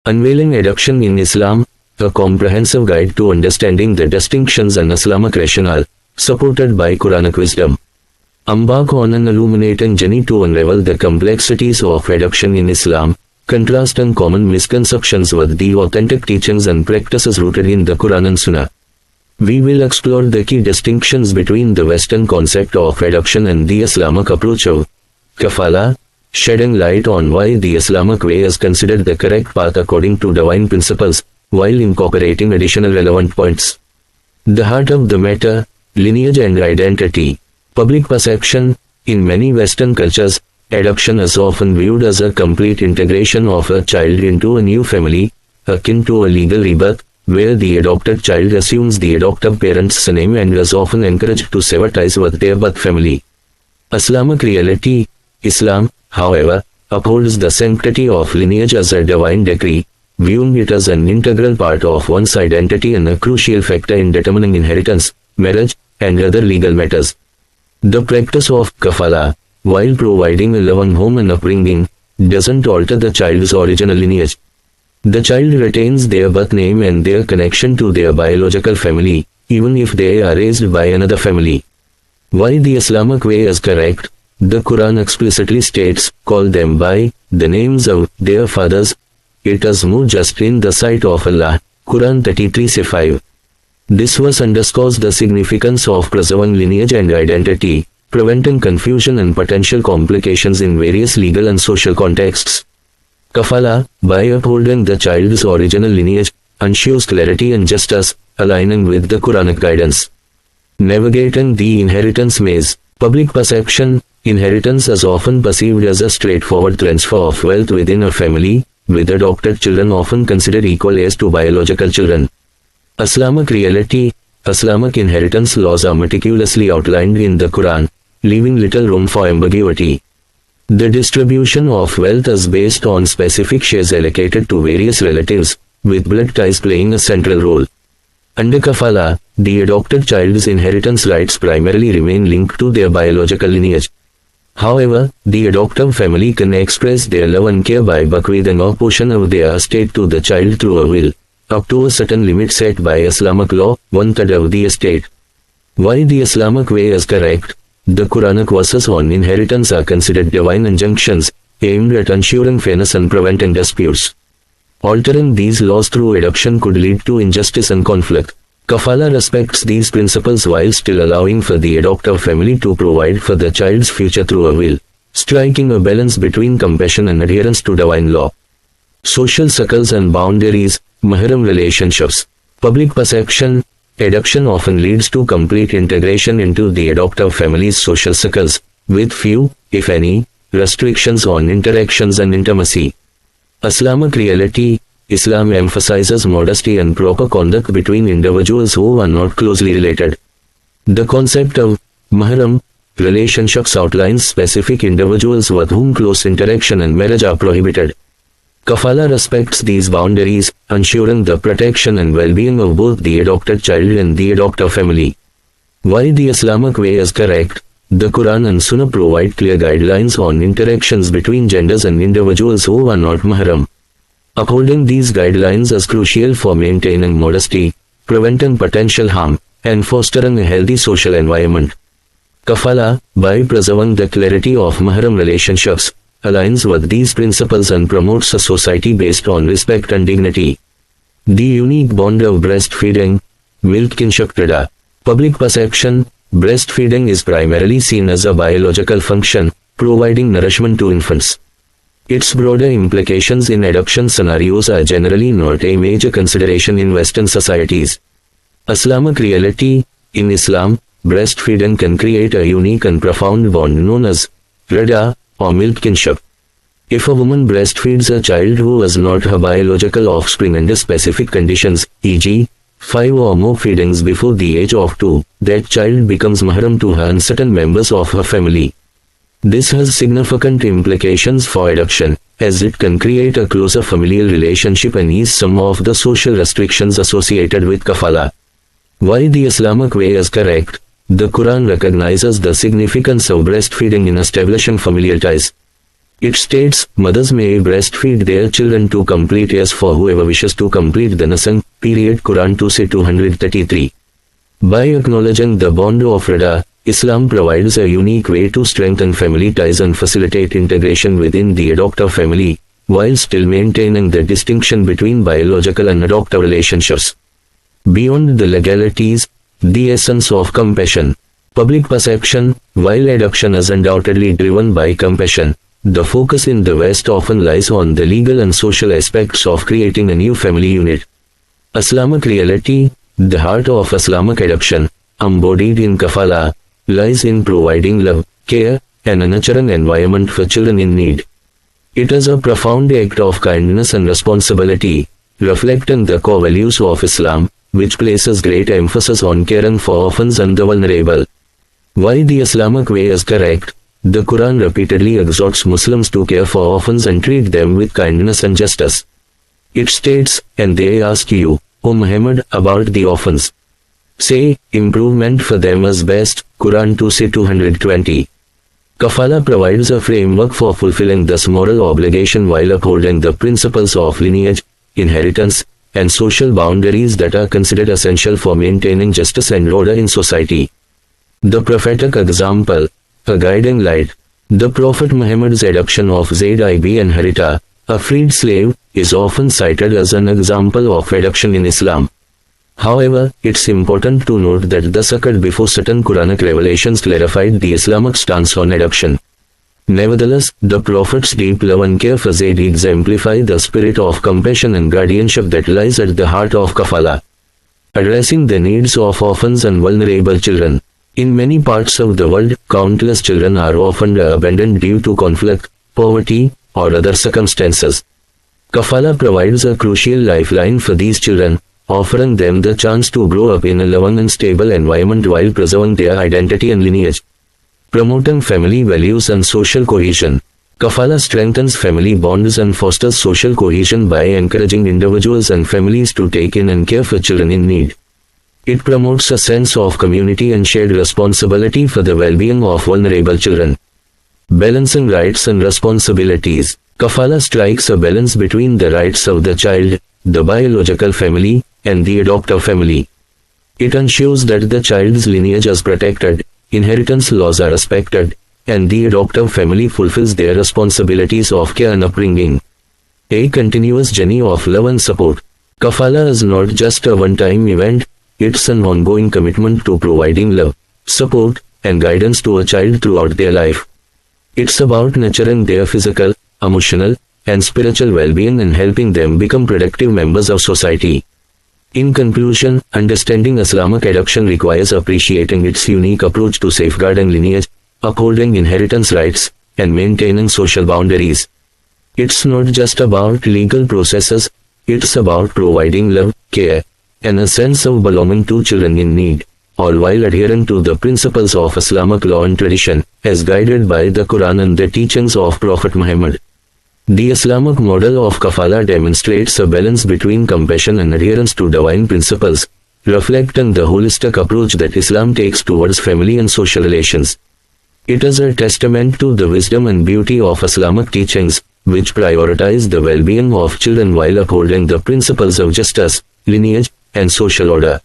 Unveiling Adoption in Islam, a comprehensive guide to understanding the distinctions and Islamic rationale, supported by Quranic wisdom. Embark on an illuminating journey to unravel the complexities of adoption in Islam, contrasting common misconceptions with the authentic teachings and practices rooted in the Quran and Sunnah. We will explore the key distinctions between the Western concept of adoption and the Islamic approach of kafala, shedding light on why the Islamic way is considered the correct path according to divine principles, while incorporating additional relevant points. The heart of the matter, lineage and identity. Public perception. In many Western cultures, adoption is often viewed as a complete integration of a child into a new family, akin to a legal rebirth, where the adopted child assumes the adoptive parent's name and is often encouraged to sever ties with their birth family. Islamic reality. Islam, however, upholds the sanctity of lineage as a divine decree, viewing it as an integral part of one's identity and a crucial factor in determining inheritance, marriage, and other legal matters. The practice of kafala, while providing a loving home and upbringing, doesn't alter the child's original lineage. The child retains their birth name and their connection to their biological family, even if they are raised by another family. While the Islamic way is correct, the Quran explicitly states, "Call them by the names of their fathers. It is more just in the sight of Allah." Quran 33:5. This verse underscores the significance of preserving lineage and identity, preventing confusion and potential complications in various legal and social contexts. Kafala, by upholding the child's original lineage, ensures clarity and justice, aligning with the Quranic guidance. Navigating the inheritance maze. Public perception. Inheritance is often perceived as a straightforward transfer of wealth within a family, with adopted children often considered equal heirs to biological children. Islamic reality. Islamic inheritance laws are meticulously outlined in the Quran, leaving little room for ambiguity. The distribution of wealth is based on specific shares allocated to various relatives, with blood ties playing a central role. Under kafala, the adopted child's inheritance rights primarily remain linked to their biological lineage. However, the adoptive family can express their love and care by bequeathing a portion of their estate to the child through a will, up to a certain limit set by Islamic law, 1/3 of the estate. While the Islamic way is correct, the Quranic verses on inheritance are considered divine injunctions, aimed at ensuring fairness and preventing disputes. Altering these laws through adoption could lead to injustice and conflict. Kafala respects these principles while still allowing for the adoptive family to provide for the child's future through a will, striking a balance between compassion and adherence to divine law. Social circles and boundaries. Mahram relationships. Public perception. Adoption often leads to complete integration into the adoptive family's social circles, with few, if any, restrictions on interactions and intimacy. Islamic reality. Islam emphasizes modesty and proper conduct between individuals who are not closely related. The concept of mahram relationships outlines specific individuals with whom close interaction and marriage are prohibited. Kafala respects these boundaries, ensuring the protection and well-being of both the adopted child and the adoptive family. While the Islamic way is correct, the Quran and Sunnah provide clear guidelines on interactions between genders and individuals who are not mahram. Upholding these guidelines is crucial for maintaining modesty, preventing potential harm, and fostering a healthy social environment. Kafala, by preserving the clarity of mahram relationships, aligns with these principles and promotes a society based on respect and dignity. The unique bond of breastfeeding. Milk kinship trada. Public perception. Breastfeeding is primarily seen as a biological function, providing nourishment to infants. Its broader implications in adoption scenarios are generally not a major consideration in Western societies. Islamic reality. In Islam, breastfeeding can create a unique and profound bond known as rida, or milk kinship. If a woman breastfeeds a child who is not her biological offspring under specific conditions, e.g., 5 or more feedings before the age of 2, that child becomes mahram to her and certain members of her family. This has significant implications for adoption, as it can create a closer familial relationship and ease some of the social restrictions associated with kafala. While the Islamic way is correct, the Quran recognizes the significance of breastfeeding in establishing familial ties. It states, mothers may breastfeed their children to complete years for whoever wishes to complete the nursing period. Quran 2:233. By acknowledging the bond of Rida, Islam provides a unique way to strengthen family ties and facilitate integration within the adoptive family, while still maintaining the distinction between biological and adoptive relationships. Beyond the legalities, the essence of compassion. Public perception. While adoption is undoubtedly driven by compassion, the focus in the West often lies on the legal and social aspects of creating a new family unit. Islamic reality. The heart of Islamic adoption, embodied in kafala, lies in providing love, care, and a nurturing environment for children in need. It is a profound act of kindness and responsibility, reflecting the core values of Islam, which places great emphasis on caring for orphans and the vulnerable. While the Islamic way is correct, the Quran repeatedly exhorts Muslims to care for orphans and treat them with kindness and justice. It states, and they ask you, O Muhammad, about the orphans. Say, improvement for them is best. Quran 2:220. Kafala provides a framework for fulfilling this moral obligation while upholding the principles of lineage, inheritance, and social boundaries that are considered essential for maintaining justice and order in society. The prophetic example, a guiding light. The Prophet Muhammad's adoption of Zayd ibn Haritha, a freed slave, is often cited as an example of adoption in Islam. However, it's important to note that this occurred before certain Quranic revelations clarified the Islamic stance on adoption. Nevertheless, the Prophet's deep love and care for Zayd exemplify the spirit of compassion and guardianship that lies at the heart of kafala. Addressing the needs of orphans and vulnerable children. In many parts of the world, countless children are often abandoned due to conflict, poverty, or other circumstances. Kafala provides a crucial lifeline for these children, offering them the chance to grow up in a loving and stable environment while preserving their identity and lineage. Promoting family values and social cohesion. Kafala strengthens family bonds and fosters social cohesion by encouraging individuals and families to take in and care for children in need. It promotes a sense of community and shared responsibility for the well-being of vulnerable children. Balancing rights and responsibilities. Kafala strikes a balance between the rights of the child, the biological family, and the adoptive family. It ensures that the child's lineage is protected, inheritance laws are respected, and the adoptive family fulfills their responsibilities of care and upbringing. A continuous journey of love and support. Kafala is not just a one-time event, it's an ongoing commitment to providing love, support, and guidance to a child throughout their life. It's about nurturing their physical, emotional, and spiritual well-being and helping them become productive members of society. In conclusion, understanding Islamic adoption requires appreciating its unique approach to safeguarding lineage, upholding inheritance rights, and maintaining social boundaries. It's not just about legal processes, it's about providing love, care, and a sense of belonging to children in need, all while adhering to the principles of Islamic law and tradition, as guided by the Quran and the teachings of Prophet Muhammad. The Islamic model of kafala demonstrates a balance between compassion and adherence to divine principles, reflecting the holistic approach that Islam takes towards family and social relations. It is a testament to the wisdom and beauty of Islamic teachings, which prioritize the well-being of children while upholding the principles of justice, lineage, and social order.